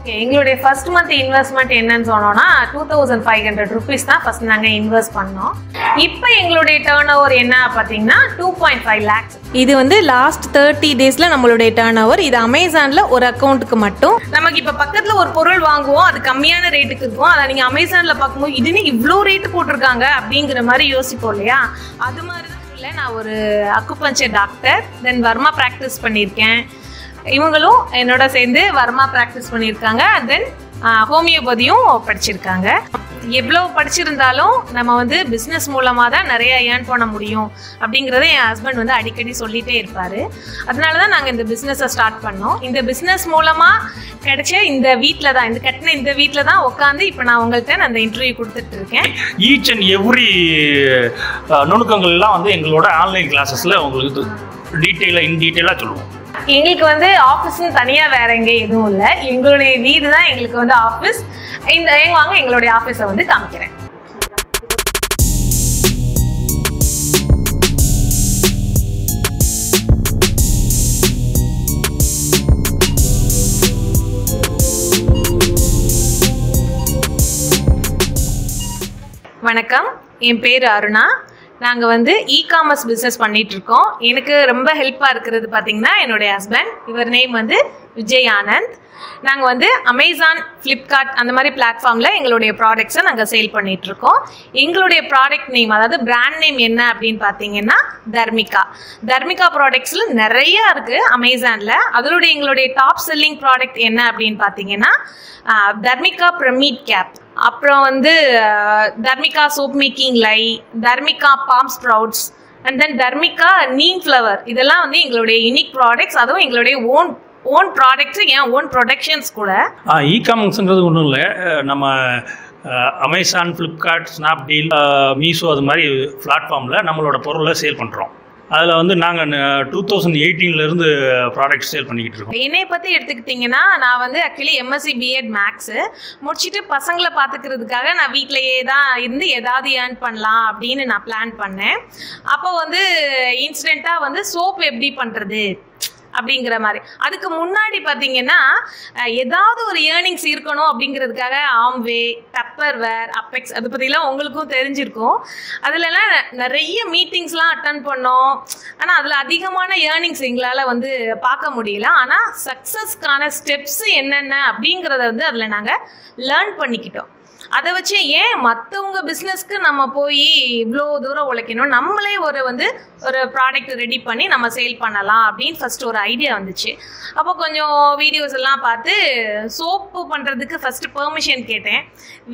Okay, எங்களுடைய first month investment என்னன்னு சொன்னோம்னா 2500 rupees தான் ஃபர்ஸ்ட் நாங்கள் இன்வெஸ்ட் பண்ணோம். இப்போ எங்களுடைய டர்ன் ஓவர் என்ன பார்த்தீங்கன்னா 2.5 lakhs. இது வந்து லாஸ்ட் 30 daysல நம்மளுடைய டர்ன் ஓவர். இது அமேசான்ல ஒரு அக்கௌண்ட்டுக்கு மட்டும். நமக்கு இப்போ பக்கத்தில் ஒரு பொருள் வாங்குவோம், அது கம்மியான ரேட்டுக்கு இருக்கும். அதை நீங்கள் அமேசானில் பார்க்கும்போது இதுன்னு இவ்வளோ ரேட்டு போட்டிருக்காங்க அப்படிங்கிற மாதிரி யோசிப்போம் இல்லையா? அது மாதிரி தான் இல்லை. நான் ஒரு அக்குபஞ்சர் டாக்டர், தென் வர்மா ப்ராக்டிஸ் பண்ணியிருக்கேன். இவங்களும் என்னோட சேர்ந்து வர்மா ப்ராக்டிஸ் பண்ணியிருக்காங்க. தென் ஹோமியோபதியும் படிச்சிருக்காங்க. எவ்வளோ படிச்சிருந்தாலும் நம்ம வந்து பிஸ்னஸ் மூலமாக தான் நிறைய ஏர்ன் பண்ண முடியும் அப்படிங்கிறத என் ஹஸ்பண்ட் வந்து அடிக்கடி சொல்லிகிட்டே இருப்பார். அதனால தான் நாங்கள் இந்த பிஸ்னஸை ஸ்டார்ட் பண்ணோம். இந்த பிஸ்னஸ் மூலமாக கிடைச்ச இந்த வீட்டில் தான், இந்த கட்டின இந்த வீட்டில் தான் உட்காந்து இப்போ நான் உங்கள்கிட்ட நான் அந்த இன்டர்வியூ கொடுத்துட்டு இருக்கேன். ஈச் அண்ட் எவ்ரி நுணுக்கங்கள்லாம் வந்து எங்களோட ஆன்லைன் கிளாஸஸில் உங்களுக்கு டீட்டெயிலாக சொல்லுவோம். எங்களுக்கு வந்து ஆஃபீஸ்னு தனியாக வேற எங்கேயும் எதுவும் இல்லை. எங்களுடைய வீடு தான் எங்களுக்கு வந்து ஆஃபீஸ். வாங்க எங்களுடைய ஆஃபீஸை வந்து காமிக்கிறேன். வணக்கம், என் பேர் அருணா. நாங்கள் வந்து இ-காமர்ஸ் பிஸ்னஸ் பண்ணிகிட்ருக்கோம். எனக்கு ரொம்ப ஹெல்ப்பாக இருக்கிறது பார்த்திங்கன்னா என்னுடைய ஹஸ்பண்ட். இவர் நேம் வந்து விஜய் ஆனந்த். நாங்கள் வந்து அமேசான், ஃப்ளிப்கார்ட் அந்த மாதிரி பிளாட்ஃபார்மில் எங்களுடைய ப்ராடக்ட்ஸை நாங்கள் சேல் பண்ணிகிட்ருக்கோம். எங்களுடைய ப்ராடக்ட் நேம், அதாவது பிராண்ட் நேம் என்ன அப்படின்னு பார்த்தீங்கன்னா தர்மிகா. தர்மிகா ப்ராடக்ட்ஸில் நிறையா இருக்குது அமேசானில். அதனுடைய எங்களுடைய டாப் செல்லிங் ப்ராடக்ட் என்ன அப்படின்னு பார்த்தீங்கன்னா தர்மிகா பிரமிட் கேப், அப்புறம் வந்து Dharmika soap making lye, Dharmika balm sprouts, and then Dharmika neem flower. இதெல்லாம் வந்து எங்களுடைய யூனிக் ப்ராடக்ட்ஸ். அதுவும் எங்களுடைய ஓன் ப்ராடக்ட்ஸ், ஏன் ஓன் ப்ரொடக்ஷன்ஸ் கூட. இ-காமர்ஸ்ங்கிறது ஒன்றும் இல்லை. நம்ம அமேசான், ஃப்ளிப்கார்ட், ஸ்னாப்டீல், மீஷோ அது மாதிரி பிளாட்ஃபார்மில் நம்மளோட பொருளை சேல் பண்ணுறோம். அதில் வந்து நாங்கள் 2018 ப்ராடக்ட் சேல் பண்ணிக்கிட்டு இருக்கோம். என்னையை பற்றி எடுத்துக்கிட்டிங்கன்னா, நான் வந்து ஆக்சுவலி எம்எஸ்சி பிஎட் மேக்ஸு முடிச்சுட்டு பசங்களை பார்த்துக்கிறதுக்காக நான் வீட்டிலையே தான் இருந்து ஏதாவது ஏர்ன் பண்ணலாம் அப்படின்னு நான் பிளான் பண்ணேன். அப்போ வந்து இன்ஸ்டண்ட்டாக வந்து சோப் எப்படி பண்ணுறது அப்படிங்கிற மாதிரி. அதுக்கு முன்னாடி பார்த்தீங்கன்னா ஏதாவது ஒரு ஏர்னிங்ஸ் இருக்கணும் அப்படிங்கிறதுக்காக ஆம்வே, டப்பர்வேர், அப்பெக்ஸ் அதை பற்றிலாம் உங்களுக்கும் தெரிஞ்சிருக்கும். அதிலலாம் நிறைய மீட்டிங்ஸ்லாம் அட்டன் பண்ணோம். ஆனால் அதில் அதிகமான ஏர்னிங்ஸ் எங்களால் வந்து பார்க்க முடியல. ஆனால் சக்ஸஸ்க்கான ஸ்டெப்ஸு என்னென்ன அப்படிங்கிறத வந்து அதில் நாங்கள் லேர்ன் பண்ணிக்கிட்டோம். அதை வச்சு ஏன் மற்றவங்க பிஸ்னஸ்க்கு நம்ம போய் இவ்வளோ தூரம் உழைக்கணும், நம்மளே ஒரு ப்ராடக்ட் ரெடி பண்ணி நம்ம சேல் பண்ணலாம் அப்படின்னு ஃபஸ்ட்டு ஒரு ஐடியா வந்துச்சு. அப்போ கொஞ்சம் வீடியோஸ் எல்லாம் பார்த்து சோப்பு பண்ணுறதுக்கு ஃபஸ்ட்டு பெர்மிஷன் கேட்டேன்.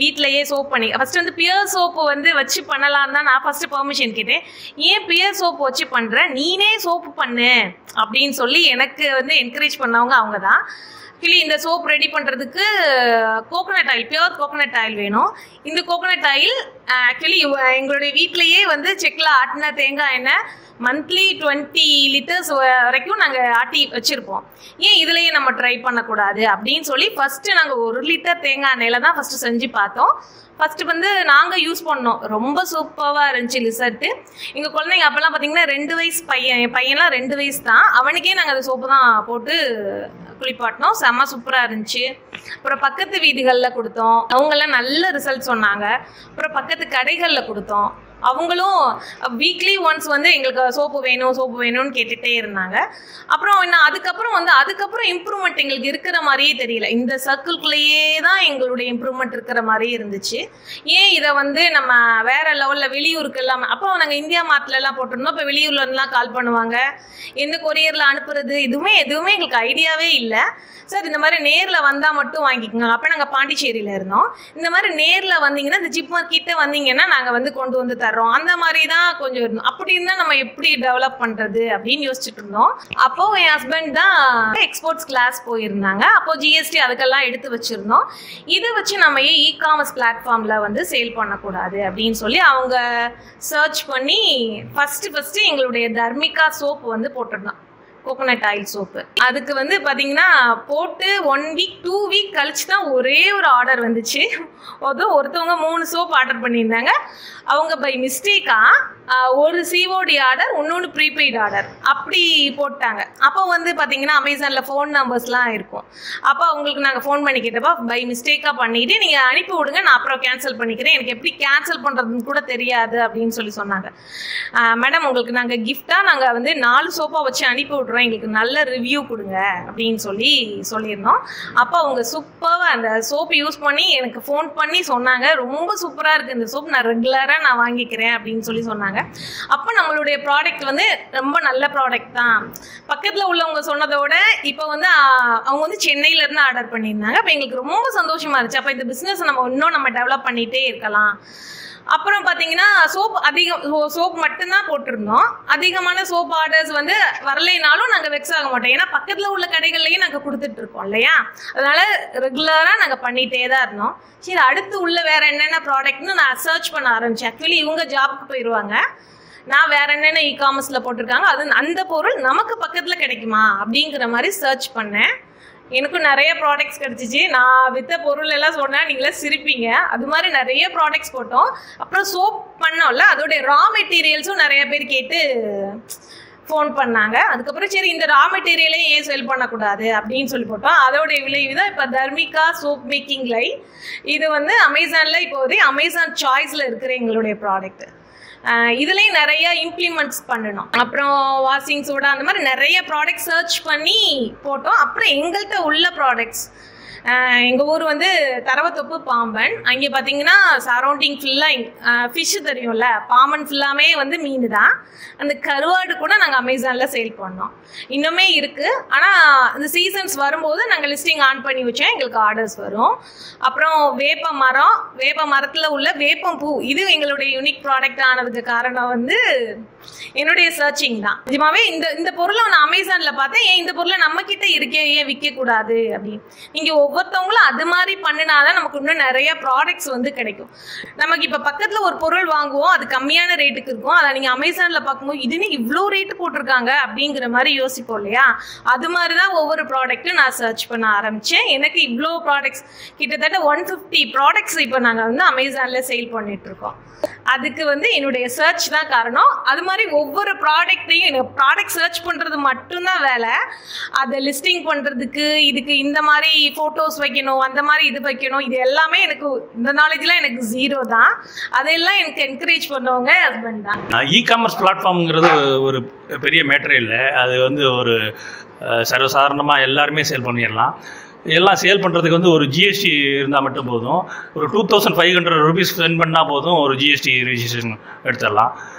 வீட்டிலையே சோப் பண்ணி ஃபஸ்ட்டு வந்து பியர் சோப்பு வந்து வச்சு பண்ணலான்னு தான் நான் ஃபஸ்ட்டு பெர்மிஷன் கேட்டேன். ஏன் பியர் சோப்பு வச்சு பண்ணுற, நீனே சோப்பு பண்ணு அப்படின்னு சொல்லி எனக்கு வந்து என்கரேஜ் பண்ணவங்க அவங்க தான். ஆக்சுவலி இந்த சோப் ரெடி பண்ணுறதுக்கு coconut oil, pure coconut oil வேணும். இந்த கோகோனட் ஆயில் ஆக்சுவலி எங்களுடைய வீட்டிலையே வந்து செக்கில் ஆட்டின தேங்காய் எண்ணெய் மந்த்லி 20 liters வரைக்கும் நாங்கள் ஆட்டி வச்சுருப்போம். ஏன் இதுலேயே நம்ம ட்ரை பண்ணக்கூடாது அப்படின்னு சொல்லி ஃபஸ்ட்டு நாங்கள் 1 liter தேங்காய் எண்ணெயில் தான் ஃபஸ்ட்டு செஞ்சு பார்த்தோம். ஃபஸ்ட்டு வந்து நாங்கள் யூஸ் பண்ணோம், ரொம்ப சூப்பராக இருந்துச்சு ரிசல்ட்டு. எங்கள் குழந்தைங்க அப்போல்லாம் பார்த்தீங்கன்னா 2 வயசு பையன்லாம் 2 வயசு தான். அவனுக்கே நாங்கள் அந்த சோப்பு தான் போட்டு குளிப்பாட்டினோம். செம்ம சூப்பராக இருந்துச்சு. அப்புறம் பக்கத்து வீடுகளில் கொடுத்தோம், அவங்கெல்லாம் நல்ல ரிசல்ட் சொன்னாங்க. அப்புறம் பக்கத்து கடைகளில் கொடுத்தோம், அவங்களும் வீக்லி ஒன்ஸ் வந்து எங்களுக்கு சோப்பு வேணும்னு கேட்டுகிட்டே இருந்தாங்க. அப்புறம் என்ன அதுக்கப்புறம் இம்ப்ரூவ்மெண்ட் எங்களுக்கு இருக்கிற மாதிரியே தெரியல. இந்த சர்க்கிள்குள்ளேயே தான் எங்களுடைய இம்ப்ரூவ்மெண்ட் இருக்கிற மாதிரியே இருந்துச்சு. ஏன் இதை வந்து நம்ம வேற லெவலில் வெளியூருக்கு எல்லாம், அப்போ நாங்கள் இந்தியா மார்ட்லலாம் போட்டிருந்தோம். இப்போ வெளியூர்லாம் கால் பண்ணுவாங்க, எந்த கொரியரில் அனுப்புறது எதுவுமே எங்களுக்கு ஐடியாவே இல்லை. சார் இந்த மாதிரி நேரில் வந்தால் மட்டும் வாங்கிக்கோங்க. அப்போ நாங்கள் பாண்டிச்சேரியில் இருந்தோம். இந்த மாதிரி நேரில் வந்தீங்கன்னா, இந்த ஜிப்மார்ட் கிட்ட வந்தீங்கன்னா நாங்கள் வந்து கொண்டு வந்து தர்றோம், அந்த மாதிரி தான் கொஞ்சம் இருந்தோம். அப்படி இருந்தால் நம்ம எப்படி டெவலப் பண்ணுறது அப்படின்னு யோசிச்சுட்டு இருந்தோம். அப்போது என் ஹஸ்பண்ட் தான் எக்ஸ்போர்ட்ஸ் கிளாஸ் போயிருந்தாங்க. அப்போது ஜிஎஸ்டி அதுக்கெல்லாம் எடுத்து வச்சுருந்தோம். இதை வச்சு நம்ம ஏன் இ-காமர்ஸ் பிளாட்ஃபார்மில் வந்து சேல் பண்ணக்கூடாது அப்படின்னு சொல்லி அவங்க சர்ச் பண்ணி ஃபஸ்ட்டு எங்களுடைய தர்மிகா சோப்பு வந்து போட்டிருந்தோம். Coconut oil soap. அதுக்கு வந்து பார்த்தீங்கன்னா போட்டு 1 வீக் 2 வீக் கழிச்சு தான் ஒரே ஒரு ஆர்டர் வந்துச்சு. ஒருத்தவங்க 3 சோப் ஆர்டர் பண்ணியிருந்தாங்க. அவங்க பை மிஸ்டேக்காக ஒரு சிஓடி ஆர்டர், இன்னொன்று ப்ரீபெய்ட் ஆர்டர் அப்படி போட்டாங்க. அப்போ வந்து பார்த்தீங்கன்னா அமேசானில் ஃபோன் நம்பர்ஸ்லாம் இருக்கும். அப்போ அவங்களுக்கு நாங்கள் ஃபோன் பண்ணி கேட்டப்போ பை மிஸ்டேக்காக பண்ணிவிட்டு நீங்கள் அனுப்பி விடுங்க, நான் அப்புறம் கேன்சல் பண்ணிக்கிறேன், எனக்கு எப்படி கேன்சல் பண்ணுறதுன்னு கூட தெரியாது அப்படின்னு சொல்லி சொன்னாங்க. மேடம் உங்களுக்கு நாங்கள் கிஃப்டாக நாங்கள் வந்து 4 சோப்பாக வச்சு அனுப்பி விட்றோம், எங்களுக்கு நல்ல ரிவ்யூ கொடுங்க அப்படின்னு சொல்லியிருந்தோம். அப்போ அவங்க சூப்பராக அந்த சோப்பு யூஸ் பண்ணி எனக்கு ஃபோன் பண்ணி சொன்னாங்க, ரொம்ப சூப்பராக இருக்குது இந்த சோப், நான் ரெகுலராக நான் வாங்கிக்கிறேன் அப்படின்னு சொல்லி சொன்னாங்க. அப்போ நம்மளுடைய ப்ராடக்ட் வந்து ரொம்ப நல்ல ப்ராடக்ட் தான். பக்கத்தில் உள்ளவங்க சொன்னதோட இப்போ வந்து அவங்க வந்து சென்னையிலேருந்து ஆர்டர் பண்ணியிருந்தாங்க. அப்போ எங்களுக்கு ரொம்ப சந்தோஷமாக இருந்துச்சு. அப்போ இந்த பிஸ்னஸ் நம்ம டெவலப் பண்ணிகிட்டே இருக்கலாம். அப்புறம் பார்த்தீங்கன்னா சோப் மட்டும்தான் போட்டிருந்தோம். அதிகமான சோப் ஆர்டர்ஸ் வந்து வரலைனாலும் நாங்கள் வெக்ஸ் ஆக மாட்டோம். ஏன்னா பக்கத்தில் உள்ள கடைகள்லையும் நாங்கள் கொடுத்துட்டு இருக்கோம் இல்லையா, அதனால ரெகுலராக நாங்கள் பண்ணிகிட்டே தான் இருந்தோம். சரி அடுத்து உள்ள வேற என்னென்ன ப்ராடக்ட்னு நான் சர்ச் பண்ண ஆரம்பித்தேன். ஆக்சுவலி இவங்க ஜாப்க்கு போயிடுவாங்க, நான் வேற என்னென்ன இ-காமர்ஸில் போட்டிருக்காங்க, அந்த பொருள் நமக்கு பக்கத்தில் கிடைக்குமா அப்படிங்கிற மாதிரி சர்ச் பண்ணேன். எனக்கும் நிறைய ப்ராடக்ட்ஸ் கிடச்சிச்சு. நான் விற்ற பொருள் எல்லாம் சொன்னேன், நீங்களே சிரிப்பீங்க. அது மாதிரி நிறைய ப்ராடக்ட்ஸ் போட்டோம். அப்புறம் சோப் பண்ணோம்ல, அதோடைய ரா மெட்டீரியல்ஸும் நிறைய பேர் கேட்டு ஃபோன் பண்ணாங்க. அதுக்கப்புறம் சரி இந்த ரா மெட்டீரியலே ஏன் செல் பண்ணக்கூடாது அப்படின்னு சொல்லி போட்டோம். அதோடைய விளைவு தான் இப்போ தர்மிகா சோப் மேக்கிங் லைன். இது வந்து அமேசானில் இப்போதைக்கு அமேசான் சாய்ஸில் இருக்கிற எங்களுடைய ப்ராடக்ட். இதுலேயும் நிறைய இம்ப்ளிமெண்ட்ஸ் பண்ணணும். அப்புறம் வாஷிங் சோடா அந்த மாதிரி நிறைய ப்ராடக்ட் சர்ச் பண்ணி போட்டோம். அப்புறம் எங்கள்கிட்ட உள்ள ப்ராடக்ட்ஸ், எங்கள் ஊர் வந்து தரவத்தொப்பு பாம்பன். அங்கே பார்த்தீங்கன்னா சரௌண்டிங் ஃபுல்லாக ஃபிஷ்ஷு தெரியும்ல, பாம்பன் ஃபுல்லாமே வந்து மீன் தான். அந்த கருவாடு கூட நாங்கள் அமேசானில் சேல் பண்ணோம், இன்னுமே இருக்குது. ஆனால் இந்த சீசன்ஸ் வரும்போது நாங்கள் லிஸ்டிங் ஆன் பண்ணி வச்சோம், எங்களுக்கு ஆர்டர்ஸ் வரும். அப்புறம் வேப்ப மரத்தில் உள்ள வேப்பம் பூ, இது எங்களுடைய யூனிக் ப்ராடக்ட் ஆனதுக்கு காரணம் வந்து என்னுடைய சர்ச்சிங் தான். நிஜமாவே இந்த பொருளை நான் அமேசானில் பார்த்தேன், ஏன் இந்த பொருளை நம்மக்கிட்ட இருக்கே, ஏன் விற்கக்கூடாது அப்படின்னு. நீங்கள் ஒவ்வொருத்தவங்களும் அது மாதிரி பண்ணினாதான் நமக்கு இன்னும் நிறைய ப்ராடக்ட்ஸ் வந்து கிடைக்கும். நமக்கு இப்போ பக்கத்தில் ஒரு பொருள் வாங்குவோம், அது கம்மியான ரேட்டுக்கு இருக்கும். அதை நீங்கள் அமேசானில் பார்க்கும்போது இதுன்னு இவ்வளோ ரேட்டு போட்டிருக்காங்க அப்படிங்கிற மாதிரி யோசிப்போம் இல்லையா. அது மாதிரி தான் ஒவ்வொரு ப்ராடக்ட்டும் நான் சர்ச் பண்ண ஆரம்பித்தேன். எனக்கு இவ்வளோ ப்ராடக்ட்ஸ், கிட்டத்தட்ட 150 ப்ராடக்ட்ஸ் இப்போ நாங்கள் வந்து அமேசானில் சேல் பண்ணிகிட்ருக்கோம். அதுக்கு வந்து என்னுடைய சர்ச் தான் காரணம். அது மாதிரி ஒவ்வொரு ப்ராடக்ட்டையும் எனக்கு ப்ராடக்ட் சர்ச் பண்ணுறது மட்டும்தான் வேலை. அதை லிஸ்டிங் பண்ணுறதுக்கு, இதுக்கு இந்த மாதிரி ஃபோட்டோஸ் வைக்கணும், அந்த மாதிரி இது வைக்கணும், இது எல்லாமே எனக்கு இந்த நாலேஜ்லாம் எனக்கு 0 தான். அதெல்லாம் எனக்கு என்கரேஜ் பண்ணவங்க ஹஸ்பண்ட் தான். இ-காமர்ஸ் பிளாட்ஃபார்ம்ங்கிறது ஒரு பெரிய மேட்டரே இல்லை. அது வந்து ஒரு சர்வசாதாரணமாக எல்லாருமே சேல் பண்ணிடலாம். எல்லாம் சேல் பண்ணுறதுக்கு வந்து ஒரு ஜிஎஸ்டி இருந்தால் மட்டும் போதும். ஒரு 2500 ருபீஸ் ஸ்பெண்ட் பண்ணால் போதும், ஒரு ஜிஎஸ்டி ரிஜிஸ்ட்ரேஷன் எடுத்துடலாம்.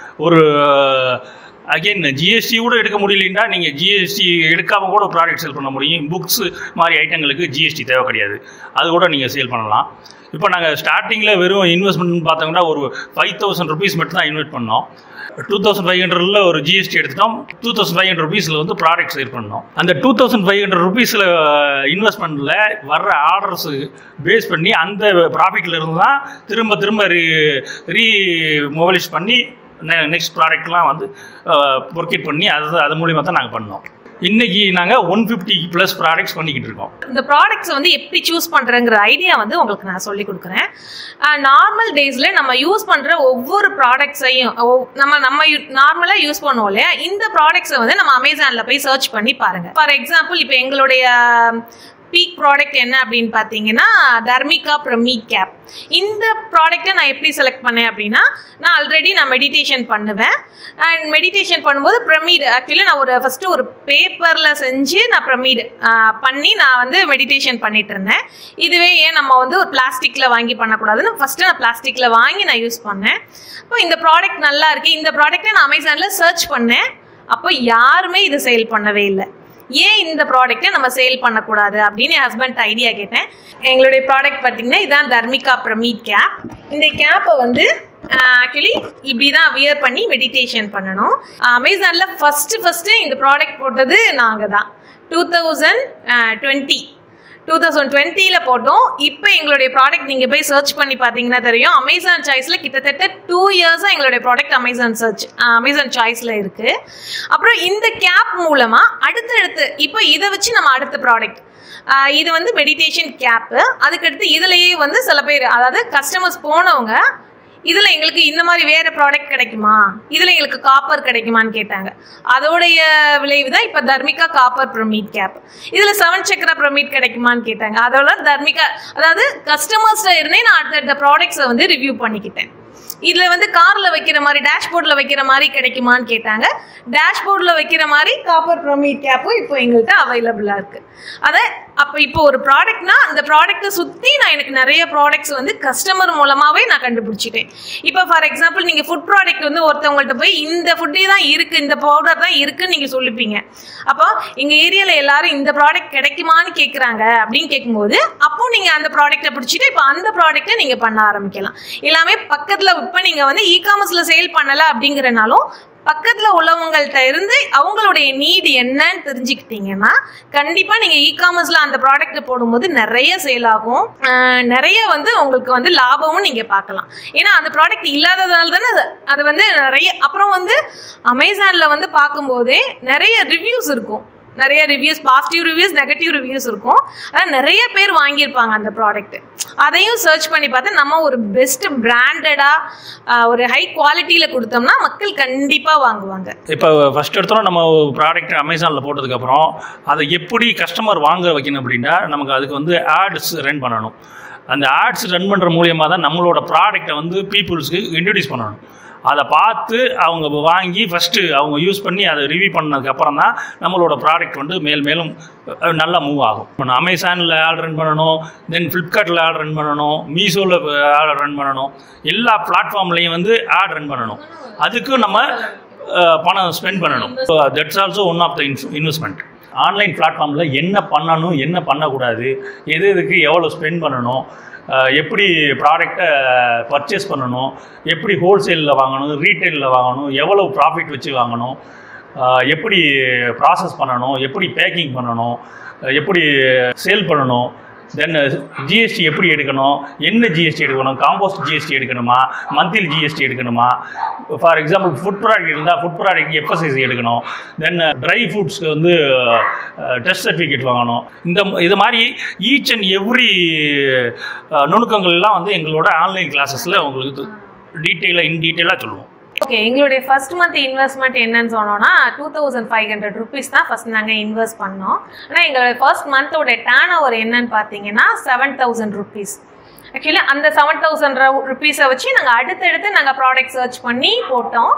ஒரு அகெயின் ஜிஎஸ்டி கூட எடுக்க முடியலன்னா நீங்கள் ஜிஎஸ்டி எடுக்காமல் கூட ப்ராடக்ட் சேல் பண்ண முடியும். புக்ஸு மாதிரி ஐட்டங்களுக்கு ஜிஎஸ்டி தேவை கிடையாது, அது கூட நீங்கள் சேல் பண்ணலாம். இப்போ நாங்கள் ஸ்டார்டிங்கில் வெறும் இன்வெஸ்ட்மெண்ட் பார்த்தோம்னா ஒரு 5000 ருபீஸ் மட்டும் தான் இன்வெஸ்ட் பண்ணோம். 2500 ஒரு ஜிஎஸ்டி எடுத்துட்டோம். 2500 ருபீஸில் வந்து ப்ராடக்ட் சேல் பண்ணோம். அந்த 2500 ருபீஸில் இன்வெஸ்ட்மெண்ட்டில் வர்ற ஆர்டர்ஸு பேஸ் பண்ணி அந்த ப்ராஃபிட்டில் இருந்து தான் திரும்ப ரீமொபைலைஸ் பண்ணி நெக்ஸ்ட் ப்ராடக்ட்லாம் வந்து ப்ரொக்யூர் பண்ணி அது மூலிமா தான் நாங்கள் பண்ணோம். இன்னைக்கு நாங்கள் 150+ ப்ராடக்ட்ஸ் பண்ணிக்கிட்டு இருக்கோம். இந்த ப்ராடக்ட்ஸ் வந்து எப்படி சூஸ் பண்ணுறங்கிற ஐடியா வந்து உங்களுக்கு நான் சொல்லி கொடுக்குறேன். நார்மல் டேஸில் நம்ம யூஸ் பண்ணுற ஒவ்வொரு ப்ராடக்ட்ஸையும் நம்ம நார்மலாக யூஸ் பண்ணுவோம் இல்லையா, இந்த ப்ராடக்ட்ஸை வந்து நம்ம அமேசானில் போய் சர்ச் பண்ணி பாருங்கள். ஃபார் எக்ஸாம்பிள் இப்போ எங்களுடைய பீக் ப்ராடக்ட் என்ன அப்படின்னு பார்த்தீங்கன்னா தர்மிகா பிரமீட் கேப். இந்த ப்ராடக்ட்டை நான் எப்படி செலக்ட் பண்ணேன் அப்படின்னா, நான் ஆல்ரெடி மெடிடேஷன் பண்ணுவேன். அண்ட் மெடிடேஷன் பண்ணும்போது பிரமீட் ஆக்சுவலி நான் ஃபஸ்ட்டு ஒரு பேப்பரில் செஞ்சு நான் பிரமீட் பண்ணி நான் வந்து மெடிடேஷன் பண்ணிட்டு இருந்தேன். இதுவே ஏன் நம்ம வந்து ஒரு பிளாஸ்டிக்கில் வாங்கி பண்ணக்கூடாதுன்னு ஃபஸ்ட்டு நான் பிளாஸ்டிக்கில் வாங்கி நான் யூஸ் பண்ணேன். அப்போ இந்த ப்ராடக்ட் நல்லா இருக்குது, இந்த ப்ராடக்ட்டை நான் அமேசானில் சர்ச் பண்ணேன். அப்போ யாருமே இது சேல் பண்ணவே இல்லை. ஏன் இந்த ப்ராடக்ட்டை நம்ம சேல் பண்ணக்கூடாது அப்படின்னு என் ஹஸ்பண்ட் ஐடியா கேட்டேன். எங்களுடைய ப்ராடக்ட் பார்த்தீங்கன்னா இதுதான் தர்மிகா பிரமீட் கேப். இந்த கேப்பை வந்து ஆக்சுவலி இப்படி தான் வியர் பண்ணி மெடிடேஷன் பண்ணணும். அமேசானில் ஃபஸ்ட்டு இந்த ப்ராடக்ட் போட்டது நாங்கள் தான். 2020 2020ல போட்டோம். இப்போ எங்களுடைய ப்ராடக்ட் நீங்கள் போய் சர்ச் பண்ணி பார்த்தீங்கன்னா தெரியும். அமேசான் சாய்ஸில் கிட்டத்தட்ட 2 இயர்ஸாக எங்களுடைய ப்ராடக்ட் அமேசான் சாய்ஸில் இருக்குது. அப்புறம் இந்த கேப் மூலமாக அடுத்தடுத்து இப்போ இதை வச்சு நம்ம அடுத்த ப்ராடக்ட் இது வந்து மெடிடேஷன் கேப்பு. அதுக்கடுத்து இதுலேயே வந்து சில பேர் அதாவது கஸ்டமர்ஸ் போனவங்க இதில் எங்களுக்கு இந்த மாதிரி வேறு ப்ராடக்ட் கிடைக்குமா, இதில் எங்களுக்கு காப்பர் கிடைக்குமான்னு கேட்டாங்க. அதோடைய விளைவு தான் இப்போ தர்மிகா காப்பர் பிரமிட் கேப். இதில் 7 சக்கர பிரமிட் கிடைக்குமான்னு கேட்டாங்க. அதோட தர்மிகா அதாவது கஸ்டமர்ஸில் இருந்தே நான் அடுத்த ப்ராடக்ட்ஸை வந்து ரிவ்யூ பண்ணிக்கிட்டேன். இதில் வந்து காரில் வைக்கிற மாதிரி டேஷ்போர்டில் வைக்கிற மாதிரி கிடைக்குமான்னு கேட்டாங்க. டேஷ்போர்டில் வைக்கிற மாதிரி காப்பர் பிரமிட் கேப்பும் இப்போ எங்கள்கிட்ட அவைலபிளாக இருக்குது. அதை அப்போ இப்போ ஒரு ப்ராடக்ட்னா அந்த ப்ராடக்ட்டை சுற்றி நான் எனக்கு நிறைய ப்ராடக்ட்ஸ் வந்து கஸ்டமர் மூலமாகவே நான் கண்டுபிடிச்சிட்டேன். இப்போ ஃபார் எக்ஸாம்பிள் நீங்கள் ஃபுட் ப்ராடக்ட் வந்து ஒருத்தவங்கள்ட்ட போய் இந்த ஃபுட்டே தான் இருக்குது, இந்த பவுடர் தான் இருக்குன்னு நீங்கள் சொல்லிப்பீங்க. அப்போ எங்கள் ஏரியாவில் எல்லாரும் இந்த ப்ராடக்ட் கிடைக்குமான்னு கேட்குறாங்க அப்படின்னு கேட்கும்போது அப்போ நீங்கள் அந்த ப்ராடக்ட்டை பிடிச்சிட்டு இப்போ அந்த ப்ராடக்ட்டை நீங்கள் பண்ண ஆரம்பிக்கலாம். எல்லாமே பக்கத்தில் இப்போ நீங்கள் வந்து இ-காமர்ஸில் சேல் பண்ணலை அப்படிங்கிறனாலும் பக்கத்தில் உள்ளவங்கள்ட்ட இருந்து அவங்களுடைய நீடு என்னன்னு தெரிஞ்சுக்கிட்டீங்கன்னா கண்டிப்பாக நீங்கள் இ-காமர்ஸில் அந்த ப்ராடக்ட் போடும்போது நிறைய சேல் ஆகும், நிறைய வந்து உங்களுக்கு வந்து லாபமும் நீங்கள் பார்க்கலாம். ஏன்னா அந்த ப்ராடக்ட் இல்லாததுனால தானே அது வந்து நிறைய. அப்புறம் வந்து அமேசானில் வந்து பார்க்கும்போதே நிறைய ரிவ்யூஸ் இருக்கும், நிறைய reviews, positive reviews, negative reviews இருக்கும். அதான் நிறைய பேர் வாங்கியிருப்பாங்க அந்த ப்ராடக்ட். அதையும் சர்ச் பண்ணி பார்த்து நம்ம ஒரு பெஸ்ட் பிராண்டடாக ஒரு ஹை குவாலிட்டியில் கொடுத்தோம்னா மக்கள் கண்டிப்பாக வாங்குவாங்க. இப்போ ஃபஸ்ட் எடுத்தோம் நம்ம ப்ராடக்ட் அமேசானில் போட்டதுக்கப்புறம் அதை எப்படி கஸ்டமர் வாங்க வைக்கணும் அப்படின்னா நமக்கு அதுக்கு வந்து ஆட்ஸ் ரன் பண்ணணும். அந்த ஆட்ஸ் ரன் பண்ணுற மூலியமாக தான் நம்மளோட ப்ராடக்டை வந்து பீப்புள்ஸ்க்கு இன்ட்ரடியூஸ் பண்ணணும். அதை பார்த்து அவங்க வாங்கி ஃபஸ்ட்டு அவங்க யூஸ் பண்ணி அதை ரிவ்யூ பண்ணதுக்கப்புறம் தான் நம்மளோட ப்ராடக்ட் வந்து மேலும் நல்லா மூவ் ஆகும். இப்போ அமேசானில் ஆட் ரன் பண்ணணும், தென் ஃப்ளிப்கார்ட்டில் ஆட் ரன் பண்ணணும், மீஷோவில் ஆட் ரன் பண்ணணும், எல்லா பிளாட்ஃபார்ம்லேயும் வந்து ஆட் ரன் பண்ணணும். அதுக்கும் நம்ம பணம் ஸ்பெண்ட் பண்ணணும். That's also one of the investment. Online பிளாட்ஃபார்மில் என்ன பண்ணணும், என்ன பண்ணக்கூடாது, எதுக்கு எவ்வளோ ஸ்பெண்ட் பண்ணணும், எப்படி ப்ராடக்டை பர்ச்சேஸ் பண்ணணும், எப்படி ஹோல்சேலில் வாங்கணும், ரீட்டைலில் வாங்கணும், எவ்வளோ ப்ராஃபிட் வச்சு வாங்கணும், எப்படி ப்ராசஸ் பண்ணணும், எப்படி பேக்கிங் பண்ணணும், எப்படி சேல் பண்ணணும், தென் ஜிஎஸ்டி எப்படி எடுக்கணும், என்ன ஜிஎஸ்டி எடுக்கணும், காம்போஸ்ட் ஜிஎஸ்டி எடுக்கணுமா, மந்த்லி ஜிஎஸ்டி எடுக்கணுமா, ஃபார் எக்ஸாம்பிள் ஃபுட் ப்ராடக்ட் இருந்தால் ஃபுட் ப்ராடக்ட் எஃப்எஸ்எஸ்சி எடுக்கணும், தென் ட்ரை ஃப்ரூட்ஸ்க்கு வந்து டெஸ்ட் சர்டிஃபிகேட் வாங்கணும். இது மாதிரி ஈச் அண்ட் எவ்ரி நுணுக்கங்கள்லாம் வந்து எங்களோட ஆன்லைன் கிளாஸஸில் உங்களுக்கு டீட்டெயிலாக சொல்லுவோம். ஓகே, எங்களுடைய ஃபர்ஸ்ட் மந்த் இன்வெஸ்ட்மெண்ட் என்னன்னு சொன்னோன்னா 2500 rupees தான் ஃபர்ஸ்ட் நாங்கள் இன்வெஸ்ட் பண்ணோம். ஆனால் எங்களுடைய ஃபர்ஸ்ட் மந்தோட டர்ன் ஓவர் என்னன்னு பார்த்தீங்கன்னா 7000 rupees. ஆக்சுவலி அந்த 7000 rupees-ஐ வச்சு நாங்கள் அடுத்தடுத்து நாங்கள் ப்ராடக்ட் சர்ச் பண்ணி போட்டோம்.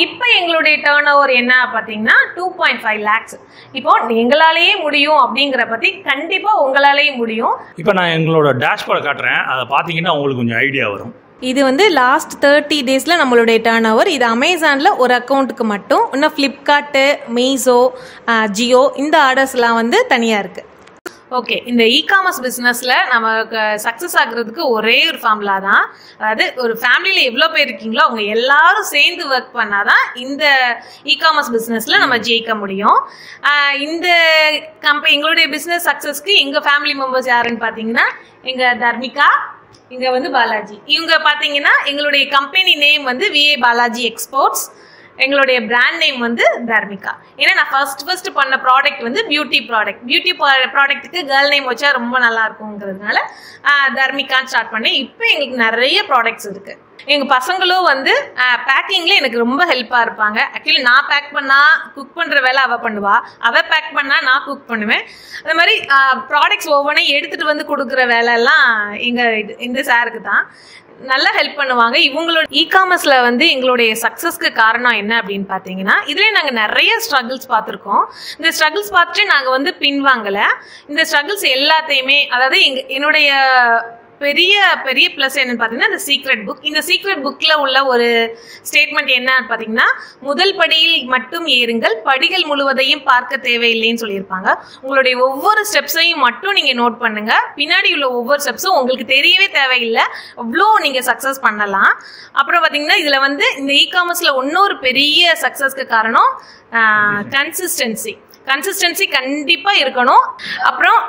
இப்போ எங்களுடைய டர்ன் ஓவர் என்ன பார்த்தீங்கன்னா 2.5 lakhs. இப்போ எங்களாலேயே முடியும் அப்படிங்கிற பற்றி கண்டிப்பாக உங்களாலேயே முடியும். இப்போ நான் எங்களோட டேஷ்போர்டை காட்டுறேன், அதை பார்த்தீங்கன்னா உங்களுக்கு கொஞ்சம் ஐடியா வரும். இது வந்து லாஸ்ட் 30 டேஸில் நம்மளுடைய டர்ன் ஓவர். இது அமேசானில் ஒரு அக்கௌண்ட்டுக்கு மட்டும். இன்னும் ஃப்ளிப்கார்ட்டு, மீஷோ, ஜியோ இந்த ஆர்டர்ஸ்லாம் வந்து தனியாக இருக்குது. ஓகே, இந்த இ-காமர்ஸ் பிஸ்னஸில் நமக்கு சக்ஸஸ் ஆகுறதுக்கு ஒரே ஒரு ஃபார்முலா தான். அதாவது ஒரு ஃபேமிலியில் எவ்வளோ பேர் இருக்கீங்களோ அவங்க எல்லாரும் சேர்ந்து ஒர்க் பண்ணால் தான் இந்த இ-காமர்ஸ் பிஸ்னஸில் நம்ம ஜெயிக்க முடியும். இந்த எங்களுடைய பிஸ்னஸ் சக்ஸஸ்க்கு எங்கள் ஃபேமிலி மெம்பர்ஸ் யாருன்னு பார்த்தீங்கன்னா எங்கள் தர்மிகா, இங்கே வந்து பாலாஜி. இவங்க பார்த்தீங்கன்னா எங்களுடைய கம்பெனி நேம் வந்து விஏ பாலாஜி எக்ஸ்போர்ட்ஸ், எங்களுடைய பிராண்ட் நேம் வந்து தர்மிகா. ஏன்னா நான் ஃபர்ஸ்ட் பண்ண ப்ராடக்ட் வந்து பியூட்டி ப்ராடக்ட்டுக்கு கேர்ள் நேம் வச்சா ரொம்ப நல்லா இருக்குங்கிறதுனால தர்மிகான்னு ஸ்டார்ட் பண்ணேன். இப்போ எங்களுக்கு நிறைய ப்ராடக்ட்ஸ் இருக்குது. எங்கள் பசங்களும் வந்து பேக்கிங்கில் எனக்கு ரொம்ப ஹெல்ப்பாக இருப்பாங்க. ஆக்சுவலி நான் பேக் பண்ணால் குக் பண்ணுற வேலை அவள் பண்ணுவா, அவள் பேக் பண்ணால் நான் குக் பண்ணுவேன். அந்த மாதிரி ப்ராடக்ட்ஸ் ஒவ்வொன்றையும் எடுத்துகிட்டு வந்து கொடுக்குற வேலையெல்லாம் இந்த சாருக்கு தான் நல்லா ஹெல்ப் பண்ணுவாங்க. இவங்களோட இ-காமர்ஸில் வந்து எங்களுடைய சக்ஸஸ்க்கு காரணம் என்ன அப்படின்னு பார்த்தீங்கன்னா இதுலேயே நாங்கள் நிறைய ஸ்ட்ரகிள்ஸ் பார்த்துருக்கோம். இந்த ஸ்ட்ரகிள்ஸ் பார்த்துட்டு நாங்கள் வந்து பின்வாங்கலை. இந்த ஸ்ட்ரகிள்ஸ் எல்லாத்தையுமே அதாவது என்னுடைய பெரிய பெரிய ப்ளஸ் என்னன்னு பார்த்தீங்கன்னா இந்த சீக்ரெட் புக். இந்த சீக்ரெட் புக்கில் உள்ள ஒரு ஸ்டேட்மெண்ட் என்னன்னு பார்த்தீங்கன்னா முதல் படியில் மட்டும் ஏறுங்கள், படிகள் முழுவதையும் பார்க்க தேவையில்லைன்னு சொல்லியிருப்பாங்க. உங்களுடைய ஒவ்வொரு ஸ்டெப்ஸையும் மட்டும் நீங்கள் நோட் பண்ணுங்க, பின்னாடி உள்ள ஒவ்வொரு ஸ்டெப்ஸும் உங்களுக்கு தெரியவே தேவையில்லை, அவ்வளோ நீங்கள் சக்ஸஸ் பண்ணலாம். அப்புறம் பார்த்தீங்கன்னா இதில் வந்து இந்த இ-காமர்ஸில் இன்னொரு பெரிய சக்ஸஸ்க்கு காரணம் கன்சிஸ்டன்சி. கன்சிஸ்டன்சி கண்டிப்பாக இருக்கணும். அப்புறம்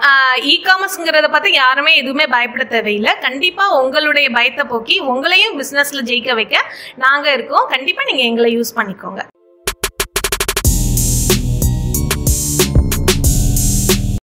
இ-காமர்ஸ்ங்கிறத பார்த்து யாருமே எதுவுமே பயப்பட தேவையில்லை. கண்டிப்பாக உங்களுடைய பயத்தை போக்கி உங்களையும் பிஸ்னஸில் ஜெயிக்க வைக்க நாங்கள் இருக்கோம். கண்டிப்பாக நீங்கள் எங்களை யூஸ் பண்ணிக்கோங்க.